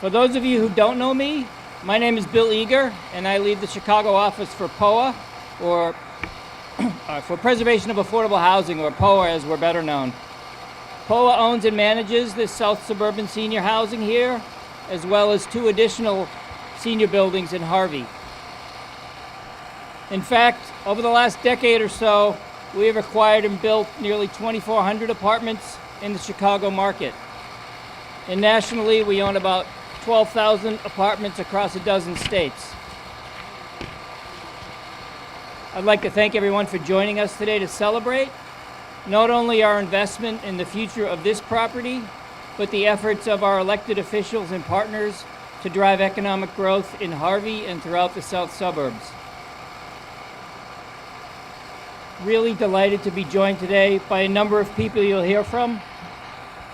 For those of you who don't know me, my name is Bill Eager, and I lead the Chicago office for POA, or for Preservation of Affordable Housing, or POA as we're better known. POA owns and manages this South Suburban senior housing here, as well as 2 additional senior buildings in Harvey. In fact, over the last decade or so, we have acquired and built nearly 2,400 apartments in the Chicago market. And nationally, we own about 12,000 apartments across a dozen states. I'd like to thank everyone for joining us today to celebrate not only our investment in the future of this property, but the efforts of our elected officials and partners to drive economic growth in Harvey and throughout the south suburbs. Really delighted to be joined today by a number of people you'll hear from.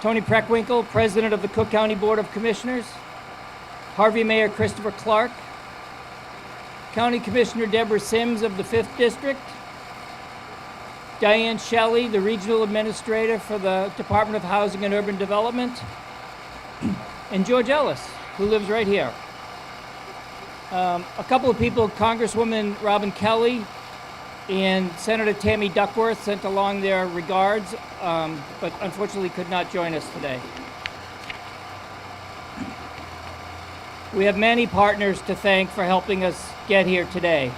Tony Preckwinkle, President of the Cook County Board of Commissioners, Harvey Mayor Christopher Clark, County Commissioner Deborah Sims of the 5th District, Diane Shelley, the Regional Administrator for the Department of Housing and Urban Development, and George Ellis, who lives right here. A couple of people, Congresswoman Robin Kelly and Senator Tammy Duckworth, sent along their regards, but unfortunately could not join us today. We have many partners to thank for helping us get here today.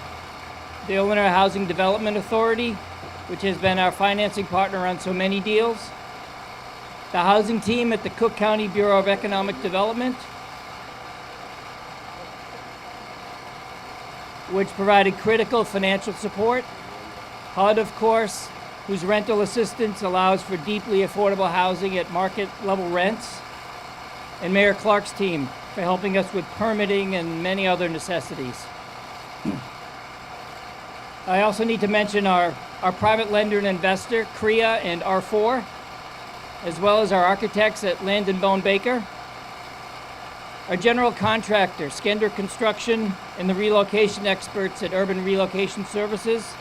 The Illinois Housing Development Authority, which has been our financing partner on so many deals. The housing team at the Cook County Bureau of Economic Development, which provided critical financial support. HUD, of course, whose rental assistance allows for deeply affordable housing at market level rents. And Mayor Clark's team for helping us with permitting and many other necessities. I also need to mention our private lender and investor, CREA and R4, as well as our architects at Land & Bone Baker, our general contractor, Skender Construction, and the relocation experts at Urban Relocation Services.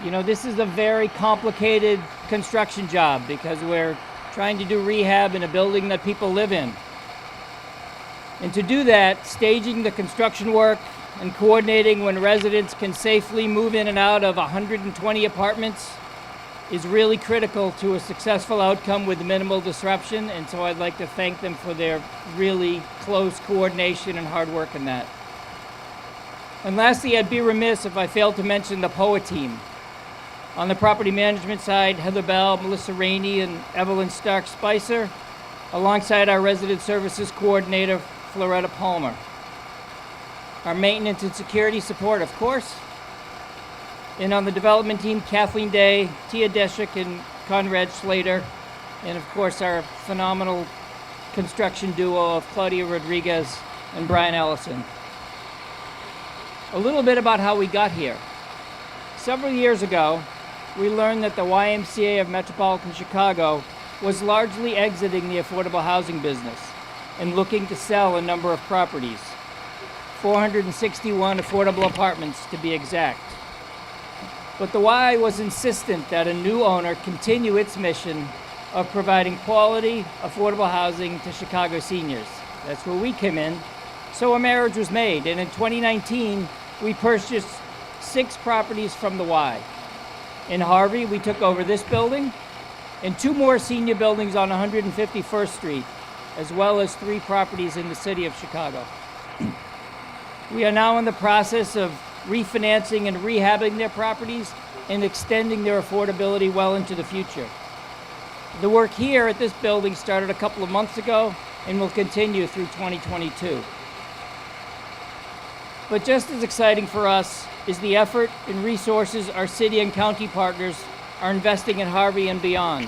You know, this is a very complicated construction job because we're trying to do rehab in a building that people live in. And to do that, staging the construction work and coordinating when residents can safely move in and out of 120 apartments is really critical to a successful outcome with minimal disruption, and so I'd like to thank them for their really close coordination and hard work in that. And lastly, I'd be remiss if I failed to mention the POA team. On the property management side, Heather Bell, Melissa Rainey, and Evelyn Stark-Spicer, alongside our resident services coordinator, Floretta Palmer. Our maintenance and security support, of course. And on the development team, Kathleen Day, Tia Deschuk, and Conrad Slater. And of course, our phenomenal construction duo of Claudia Rodriguez and Brian Ellison. A little bit about how we got here. Several years ago, we learned that the YMCA of Metropolitan Chicago was largely exiting the affordable housing business and looking to sell a number of properties, 461 affordable apartments to be exact. But the Y was insistent that a new owner continue its mission of providing quality, affordable housing to Chicago seniors. That's where we came in. So a marriage was made, and in 2019, we purchased 6 properties from the Y. In Harvey, we took over this building and 2 more senior buildings on 151st Street, as well as 3 properties in the city of Chicago. We are now in the process of refinancing and rehabbing their properties and extending their affordability well into the future. The work here at this building started a couple of months ago and will continue through 2022. But just as exciting for us is the effort and resources our city and county partners are investing in Harvey and beyond.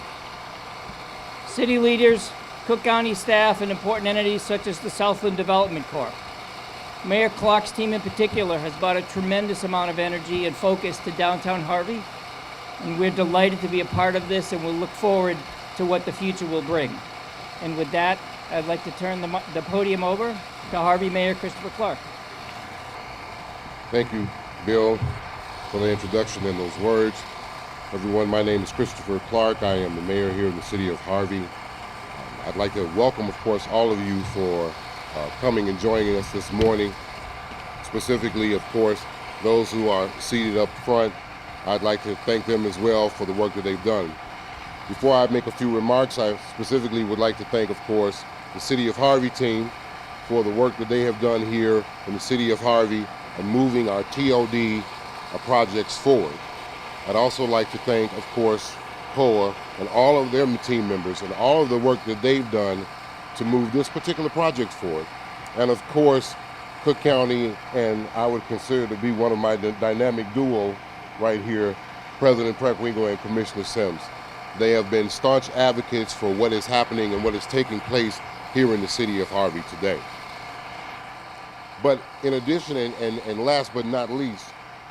City leaders, Cook County staff, and important entities such as the Southland Development Corp. Mayor Clark's team in particular has brought a tremendous amount of energy and focus to downtown Harvey, and we're delighted to be a part of this, and we'll look forward to what the future will bring. And with that, I'd like to turn the podium over to Harvey Mayor Christopher Clark. Thank you, Bill, for the introduction and those words. Everyone, my name is Christopher Clark. I am the mayor here in the city of Harvey. I'd like to welcome, of course, all of you for coming and joining us this morning. Specifically, of course, those who are seated up front, I'd like to thank them as well for the work that they've done. Before I make a few remarks, I specifically would like to thank, of course, the City of Harvey team for the work that they have done here in the City of Harvey and moving our TOD projects forward. I'd also like to thank, of course, POA and all of their team members and all of the work that they've done to move this particular project forward. And of course, Cook County, and I would consider to be one of my dynamic duo right here, President Preckwinkle and Commissioner Sims. They have been staunch advocates for what is happening and what is taking place here in the City of Harvey today. But in addition, and last but not least,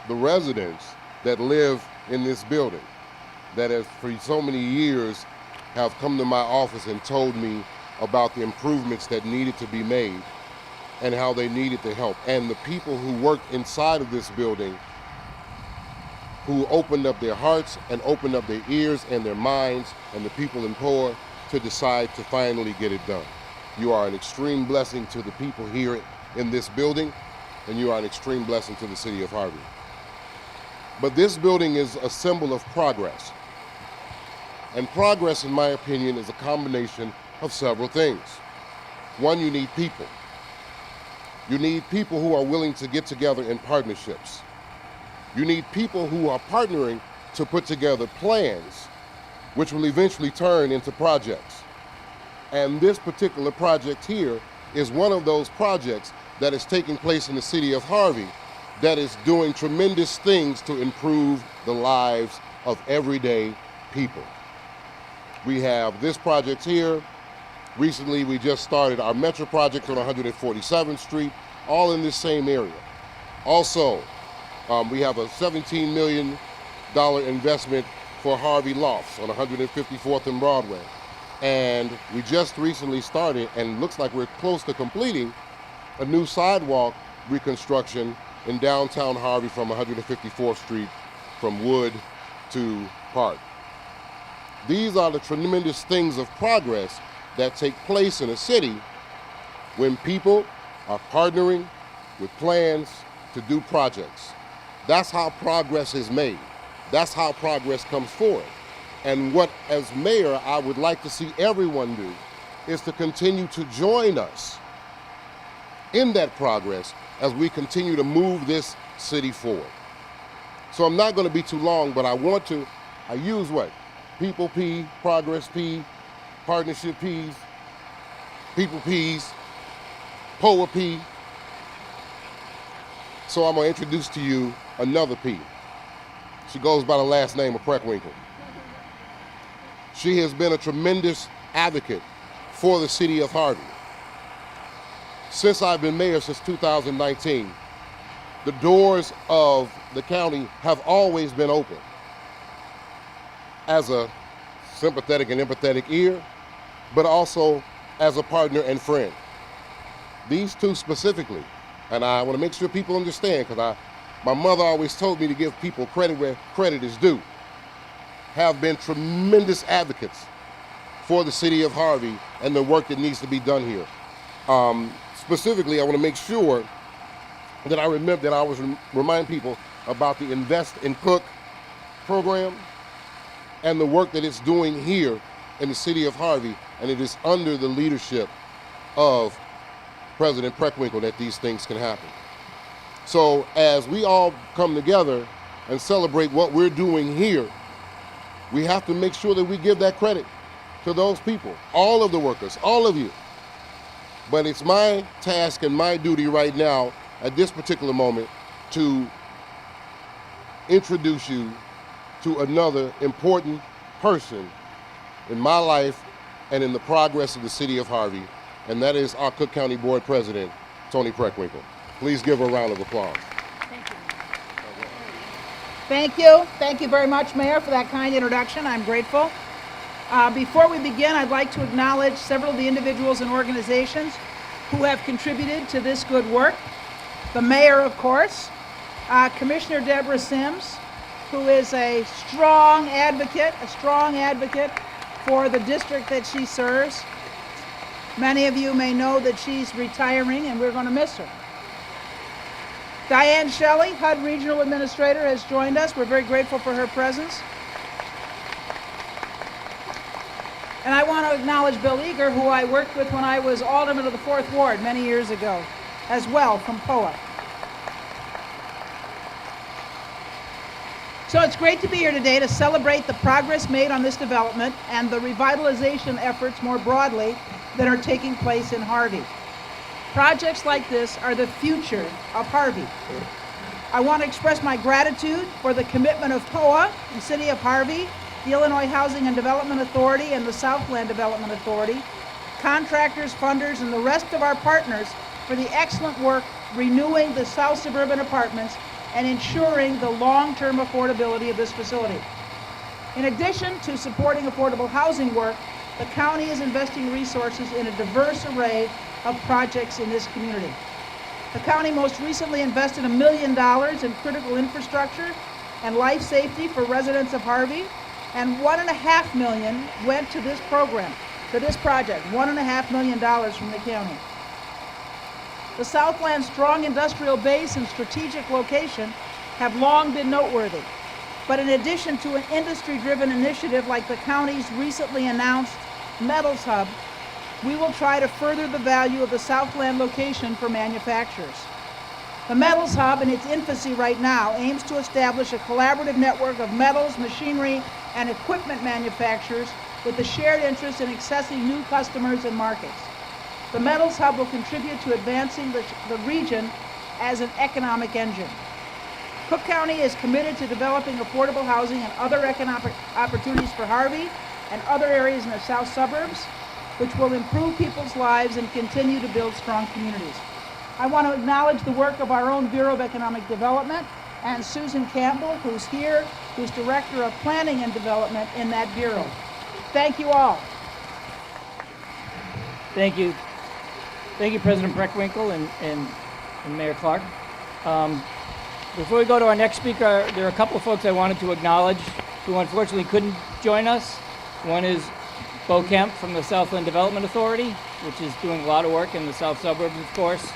the residents that live in this building, that have for so many years have come to my office and told me about the improvements that needed to be made and how they needed the help. And the people who worked inside of this building, who opened up their hearts and opened up their ears and their minds, and the people in POA to decide to finally get it done. You are an extreme blessing to the people here in this building, and you are an extreme blessing to the City of Harvey. But this building is a symbol of progress. And progress, in my opinion, is a combination of several things. One, you need people. You need people who are willing to get together in partnerships. You need people who are partnering to put together plans which will eventually turn into projects. And this particular project here is one of those projects that is taking place in the City of Harvey that is doing tremendous things to improve the lives of everyday people. We have this project here. Recently, we just started our Metro project on 147th Street, all in this same area. Also, we have a $17 million investment for Harvey Lofts on 154th and Broadway. And we just recently started, and looks like we're close to completing, a new sidewalk reconstruction in downtown Harvey from 154th Street from Wood to Park. These are the tremendous things of progress that take place in a city when people are partnering with plans to do projects. That's how progress is made. That's how progress comes forward. And what, as mayor, I would like to see everyone do is to continue to join us in that progress as we continue to move this city forward. So I'm not going to be too long, but I use what? People P, Progress P, Partnership Ps, People Ps, POA P. So I'm going to introduce to you another P. She goes by the last name of Preckwinkle. She has been a tremendous advocate for the City of Harvey. Since I've been mayor since 2019, the doors of the county have always been open. As a sympathetic and empathetic ear, but also as a partner and friend. These two specifically, and I want to make sure people understand, because my mother always told me to give people credit where credit is due, have been tremendous advocates for the City of Harvey and the work that needs to be done here. Specifically, I want to make sure that I remember that I always remind people about the Invest in Cook program and the work that it's doing here in the City of Harvey, and it is under the leadership of President Preckwinkle that these things can happen. So as we all come together and celebrate what we're doing here, we have to make sure that we give that credit to those people, all of the workers, all of you. But it's my task and my duty right now at this particular moment to introduce you to another important person in my life and in the progress of the City of Harvey, and that is our Cook County Board President, Toni Preckwinkle. Please give her a round of applause. Thank you. Thank you very much, Mayor, for that kind introduction. I'm grateful. Before we begin, I'd like to acknowledge several of the individuals and organizations who have contributed to this good work. The Mayor, of course, Commissioner Deborah Sims, who is a strong advocate for the district that she serves. Many of you may know that she's retiring and we're going to miss her. Diane Shelley, HUD Regional Administrator, has joined us. We're very grateful for her presence. And I want to acknowledge Bill Eager, who I worked with when I was Alderman of the 4th Ward many years ago, as well, from POA. So it's great to be here today to celebrate the progress made on this development and the revitalization efforts more broadly that are taking place in Harvey. Projects like this are the future of Harvey. I want to express my gratitude for the commitment of POA, the City of Harvey, the Illinois Housing and Development Authority, and the Southland Development Authority, contractors, funders, and the rest of our partners for the excellent work renewing the South Suburban apartments and ensuring the long-term affordability of this facility. In addition to supporting affordable housing work, the county is investing resources in a diverse array of projects in this community. The county most recently invested $1 million in critical infrastructure and life safety for residents of Harvey, and $1.5 million went to this program, to this project, $1.5 million from the county. The Southland's strong industrial base and strategic location have long been noteworthy. But in addition to an industry-driven initiative like the county's recently announced Metals Hub, we will try to further the value of the Southland location for manufacturers. The Metals Hub, in its infancy right now, aims to establish a collaborative network of metals, machinery, and equipment manufacturers with a shared interest in accessing new customers and markets. The Metals Hub will contribute to advancing the region as an economic engine. Cook County is committed to developing affordable housing and other economic opportunities for Harvey and other areas in the south suburbs, which will improve people's lives and continue to build strong communities. I want to acknowledge the work of our own Bureau of Economic Development and Susan Campbell, who's here, who's Director of Planning and Development in that Bureau. Thank you all. Thank you. Thank you, President Breckwinkle and Mayor Clark. Before we go to our next speaker, there are a couple of folks I wanted to acknowledge who unfortunately couldn't join us. One is Bo Kemp from the Southland Development Authority, which is doing a lot of work in the south suburbs, of course,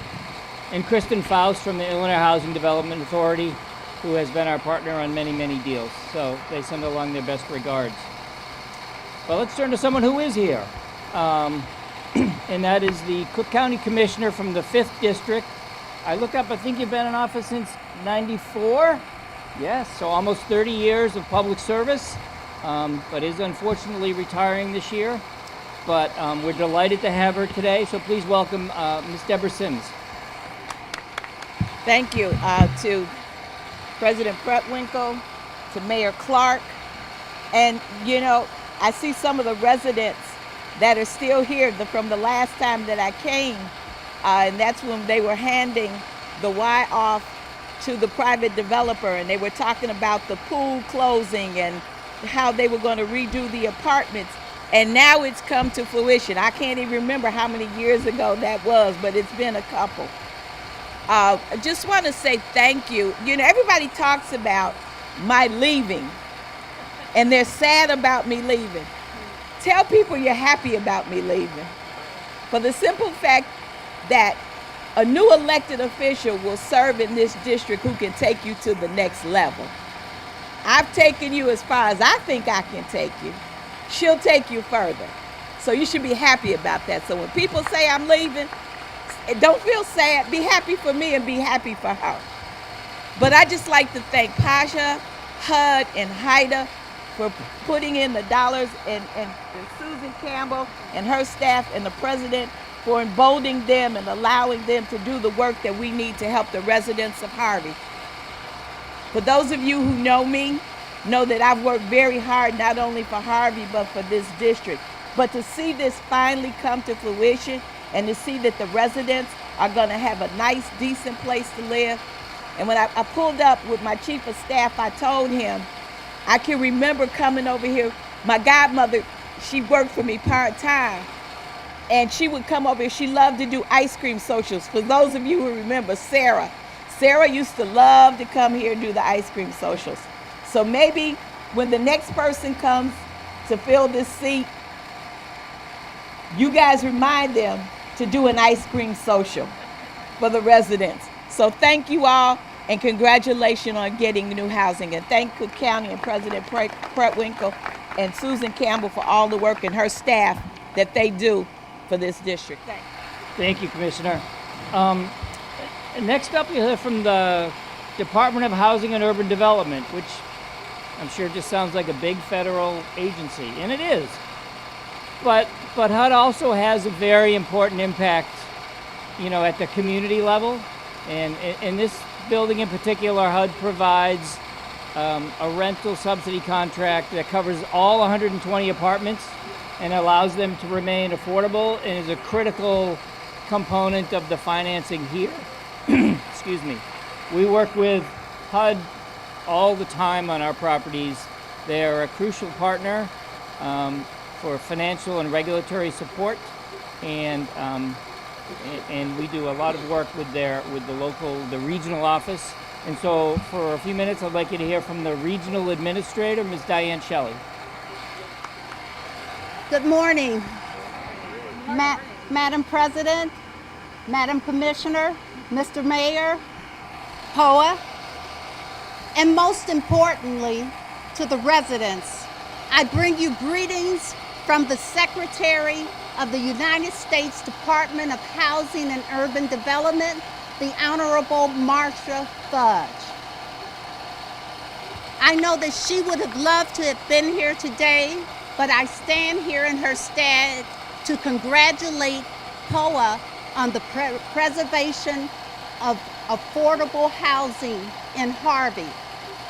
and Kristen Faust from the Illinois Housing Development Authority, who has been our partner on many, many deals. So they send along their best regards. But let's turn to someone who is here. And that is the Cook County Commissioner from the 5th District. I look up, I think you've been in office since '94? Yes, so almost 30 years of public service, but is unfortunately retiring this year. But we're delighted to have her today, so please welcome Ms. Deborah Sims. Thank you to President Breckwinkle, to Mayor Clark, and you know, I see some of the residents that are still here from the last time that I came, and that's when they were handing the Y off to the private developer, and they were talking about the pool closing and how they were going to redo the apartments, and now it's come to fruition. I can't even remember how many years ago that was, but it's been a couple. I just want to say thank you. You know, everybody talks about my leaving, and they're sad about me leaving. Tell people you're happy about me leaving, for the simple fact that a new elected official will serve in this district who can take you to the next level. I've taken you as far as I think I can take you. She'll take you further. So you should be happy about that. So when people say I'm leaving, don't feel sad. Be happy for me and be happy for her. But I just like to thank Pasha, HUD, and Haida for putting in the dollars, and Susan Campbell and her staff and the president for emboldening them and allowing them to do the work that we need to help the residents of Harvey. For those of you who know me, know that I've worked very hard, not only for Harvey, but for this district. But to see this finally come to fruition and to see that the residents are gonna have a nice, decent place to live. And when I pulled up with my chief of staff, I told him, I can remember coming over here. My godmother, she worked for me part-time, and she would come over here. She loved to do ice cream socials. For those of you who remember, Sarah used to love to come here and do the ice cream socials. So maybe when the next person comes to fill this seat, you guys remind them to do an ice cream social for the residents. So thank you all, and congratulations on getting new housing. And thank Cook County and President Preckwinkle and Susan Campbell for all the work and her staff that they do for this district. Thank you. Thank you, Commissioner. Next up, you'll hear from the Department of Housing and Urban Development, which I'm sure just sounds like a big federal agency, and it is. But HUD also has a very important impact, at the community level. And in this building in particular, HUD provides a rental subsidy contract that covers all 120 apartments and allows them to remain affordable, and is a critical component of the financing here. Excuse me. We work with HUD all the time on our properties. They're a crucial partner for financial and regulatory support, and we do a lot of work with the regional office. And so for a few minutes, I'd like you to hear from the regional administrator, Ms. Diane Shelley. Good morning, Madam President, Madam Commissioner, Mr. Mayor, POA, and most importantly, to the residents. I bring you greetings from the Secretary of the United States Department of Housing and Urban Development, the Honorable Marcia Fudge. I know that she would have loved to have been here today, but I stand here in her stead to congratulate POA on the preservation of affordable housing in Harvey.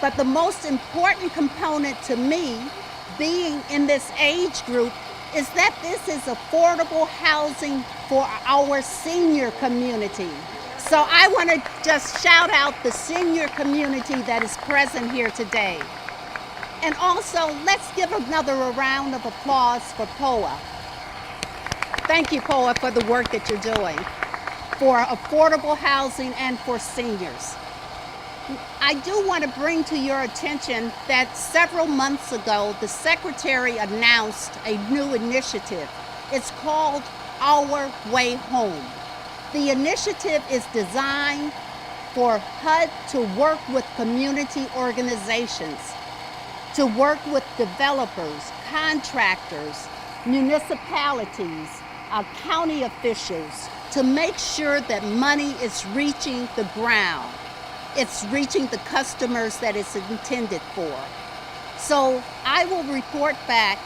But the most important component to me, being in this age group, is that this is affordable housing for our senior community. So I want to just shout out the senior community that is present here today. And also, let's give another round of applause for POA. Thank you, POA, for the work that you're doing for affordable housing and for seniors. I do want to bring to your attention that several months ago, the Secretary announced a new initiative. It's called Our Way Home. The initiative is designed for HUD to work with community organizations, to work with developers, contractors, municipalities, county officials, to make sure that money is reaching the ground. It's reaching the customers that it's intended for. So I will report back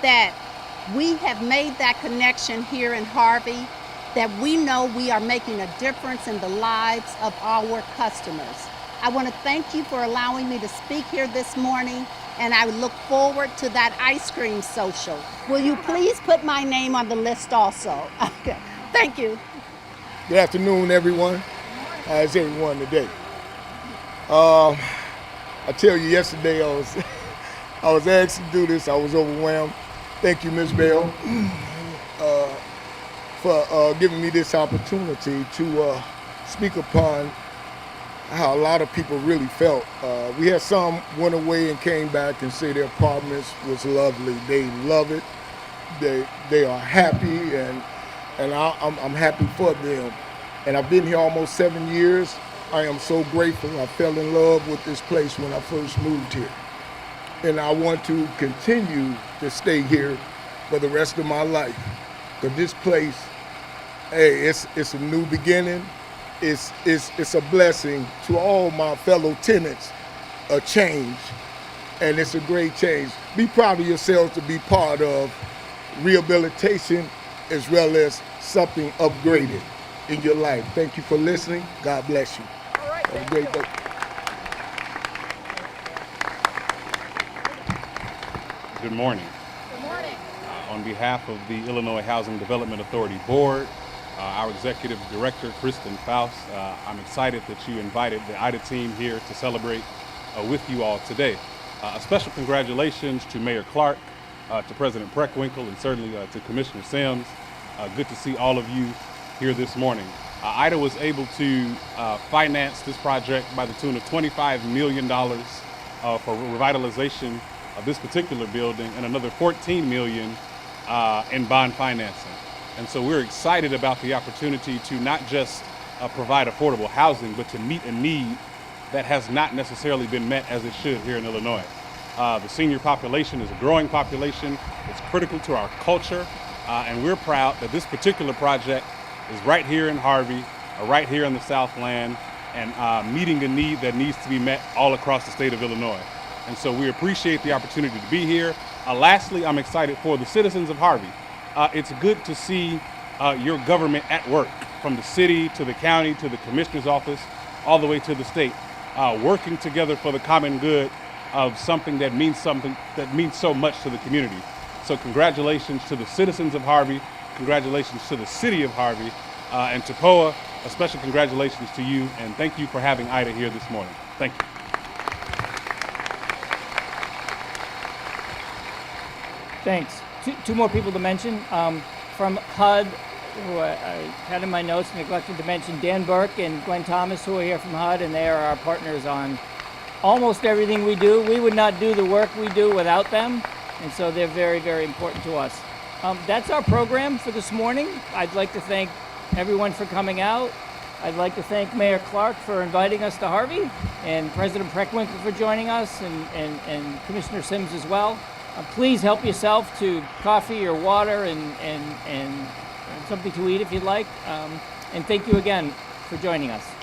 that we have made that connection here in Harvey, that we know we are making a difference in the lives of our customers. I want to thank you for allowing me to speak here this morning, and I look forward to that ice cream social. Will you please put my name on the list also? Okay. Thank you. Good afternoon, everyone. How's everyone today? I tell you, yesterday I was asked to do this. I was overwhelmed. Thank you, Ms. Bell, for giving me this opportunity to speak upon how a lot of people really felt. We had some went away and came back and say their apartments was lovely. They love it. They are happy, and I'm happy for them. And I've been here almost 7 years. I am so grateful. I fell in love with this place when I first moved here. And I want to continue to stay here for the rest of my life. Because this place, hey, it's a new beginning. It's a blessing to all my fellow tenants, a change. And it's a great change. Be proud of yourselves to be part of rehabilitation as well as something upgraded in your life. Thank you for listening. God bless you. All right, Have a great day. Good morning. Good morning. On behalf of the Illinois Housing Development Authority Board, our Executive Director, Kristen Faust, I'm excited that you invited the IDA team here to celebrate with you all today. A special congratulations to Mayor Clark, to President Preckwinkle, and certainly to Commissioner Sims. Good to see all of you here this morning. IDA was able to finance this project by the tune of $25 million for revitalization of this particular building, and another $14 million in bond financing. And so we're excited about the opportunity to not just provide affordable housing, but to meet a need that has not necessarily been met as it should here in Illinois. The senior population is a growing population. It's critical to our culture, and we're proud that this particular project is right here in Harvey, right here in the Southland, and meeting a need that needs to be met all across the state of Illinois. And so we appreciate the opportunity to be here. Lastly, I'm excited for the citizens of Harvey. It's good to see your government at work, from the city to the county to the commissioner's office, all the way to the state, working together for the common good of something that means so much to the community. So congratulations to the citizens of Harvey, congratulations to the city of Harvey, and to POA, a special congratulations to you, and thank you for having Ida here this morning. Thank you. Thanks. Two more people to mention. From HUD, who I had in my notes, neglected to mention, Dan Burke and Gwen Thomas, who are here from HUD, and they are our partners on almost everything we do. We would not do the work we do without them, and so they're very, very important to us. That's our program for this morning. I'd like to thank everyone for coming out. I'd like to thank Mayor Clark for inviting us to Harvey, and President Preckwinkle for joining us, and Commissioner Sims as well. Please help yourself to coffee or water and something to eat if you'd like. And thank you again for joining us.